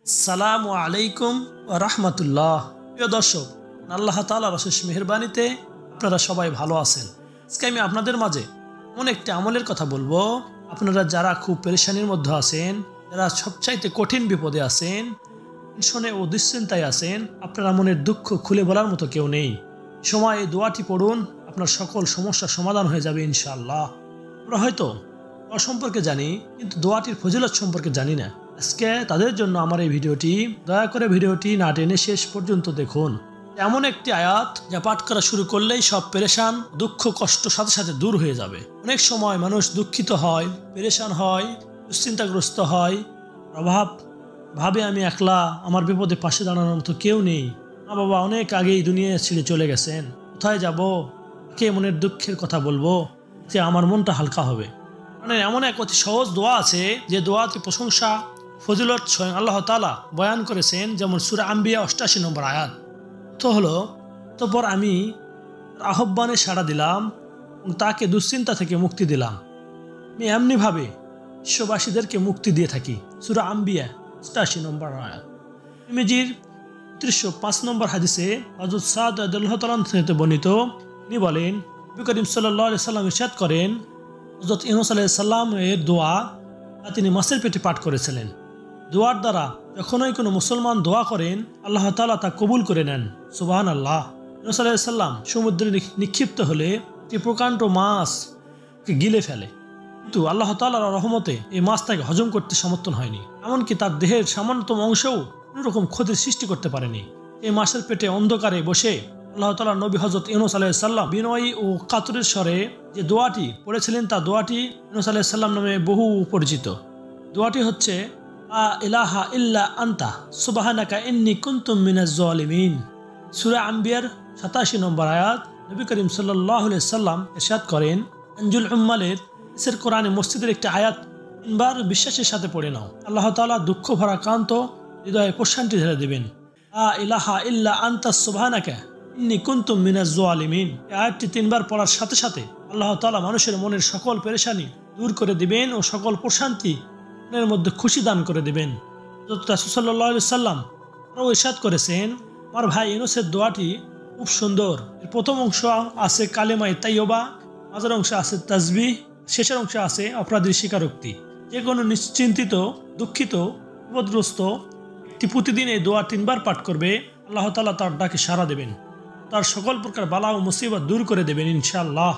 আসসালামু আলাইকুম ওয়া রাহমাতুল্লাহ। প্রিয় দর্শক, আল্লাহ তাআলার অশেষ মেহেরবানিতে আপনারা সবাই ভালো আছেন। আজকে আমি আপনাদের মাঝে এমন একটি আমলের কথা বলবো, আপনারা যারা খুব পেরেশানির মধ্যে আছেন, যারা সবচাইতে কঠিন বিপদে আছেন, টেনশনে ও দুশ্চিন্তায় আছেন, আপনারা মনের দুঃখ খুলে বলার মতো কেউ নেই, সময় এই দোয়াটি পড়ুন, আপনার সকল সমস্যার সমাধান হয়ে যাবে ইনশাআল্লাহ। আমরা হয়তো দোয়া সম্পর্কে জানি, কিন্তু দোয়াটির ফজিলত সম্পর্কে জানি না। আজকে তাদের জন্য আমার এই ভিডিওটি, দয়া করে ভিডিওটি না টেনে শেষ পর্যন্ত দেখুন। এমন একটি আয়াত যা পাঠ করা শুরু করলেই সব পেরেশান, দুঃখ, কষ্ট সাথে সাথে দূর হয়ে যাবে। অনেক সময় মানুষ দুঃখিত হয়, পেরেশান হয়, দুশ্চিন্তাগ্রস্ত হয়, ভাবে আমি একলা, আমার বিপদে পাশে দাঁড়ানোর মতো কেউ নেই, মা বাবা অনেক আগেই দুনিয়া ছেড়ে চলে গেছেন, কোথায় যাব, কে মনের দুঃখের কথা বলবো, এতে আমার মনটা হালকা হবে। মানে এমন এক অতি সহজ দোয়া আছে যে দোয়াতে প্রশংসা, ফজিলত স্বয়ং আল্লাহ তাআলা বয়ান করেছেন, যেমন সূরা আম্বিয়া 88 নম্বর আয়াত। তো হলো, তারপর আমি আহ্বানে সাড়া দিলাম এবং তাকে দুশ্চিন্তা থেকে মুক্তি দিলাম। আমি এমনিভাবে বিশ্ববাসীদেরকে মুক্তি দিয়ে থাকি। সূরা আম্বিয়া 88 নম্বর আয়াত। তিরমিজির 305 নম্বর হাদিসে হযরত সাদ রাদিয়াল্লাহু তাআলা থেকে বর্ণিত, তিনি বলেন, নবী করিম সাল্লাল্লাহু আলাইহি সাল্লাম ইরশাদ করেন, হযরত ইউনূস আলাইহিস সালাম এর দোয়া তিনি মাছের পেটে পাঠ করেছিলেন। দোয়ার দ্বারা যখনই কোনো মুসলমান দোয়া করেন, আল্লাহ তাআলা তা কবুল করে নেন। সুবহানাল্লাহ। ইউনূস আলাইহিস সালাম সমুদ্রে নিক্ষিপ্ত হলে একটি প্রকাণ্ড মাছকে গিলে ফেলে, কিন্তু আল্লাহ তাআলার রহমতে এই মাছ তাকে হজম করতে সমর্থন হয়নি, এমনকি তার দেহের সামান্যতম অংশও কোনো রকম ক্ষতির সৃষ্টি করতে পারেনি। এই মাছের পেটে অন্ধকারে বসে আল্লাহ তাআলা নবী হযরত ইউনূস আলাইহিস সালাম বিনয়ী ও কাতরের স্বরে যে দোয়াটি পড়েছিলেন, তা দোয়াটি ইউনূস আলাইহিস সালাম নামে বহু পরিচিত। দোয়াটি হচ্ছে, লা ইলাহা ইল্লা আনতা সুবহানাকা ইন্নী কুনতু মিনাজ জালিমিন। সূরা আম্বিয়ার 87 নম্বর আয়াত। নবী করিম সাল্লাল্লাহু আলাইহি সাল্লাম ইরশাদ করেন, আনজুল উম্মালের এর কোরআনে মসজিদের একটি আয়াত 3 বার বিশ্বাসের সাথে পড়ে নাও, আল্লাহ তাআলা দুঃখ ভরা ক্লান্ত হৃদয়ে প্রশান্তি ঢেলে দিবেন। লা ইলাহা ইল্লা আনতা সুবহানাকা ইন্নী কুনতু মিনাজ জালিমিন। এই আয়াতটি 3 বার পড়ার সাথে সাথে আল্লাহ তাআলা মানুষের মনের সকল পেরেশানি দূর করে দিবেন ও সকল প্রশান্তি মনের মধ্যে খুশি দান করে দিবেন। হযরত রাসূল সাল্লাল্লাহু আলাইহি সাল্লাম আরও ইরশাদ করেছেন, আমার ভাই ইউনূসের দোয়াটি খুব সুন্দর। এর প্রথম অংশ আছে কালেমায়ে তাইয়্যিবা, মাঝের অংশ আছে তাসবিহ, শেষের অংশ আছে অপরাধীর স্বীকারোক্তি। যে কোনো নিশ্চিন্তিত, দুঃখিত, বিপদগ্রস্ত ব্যক্তি প্রতিদিন এই দোয়া 3 বার পাঠ করবে, আল্লাহ তাআলা তার ডাকে সাড়া দেবেন, তার সকল প্রকার বালা ও মুসিবত দূর করে দেবেন ইনশাআল্লাহ।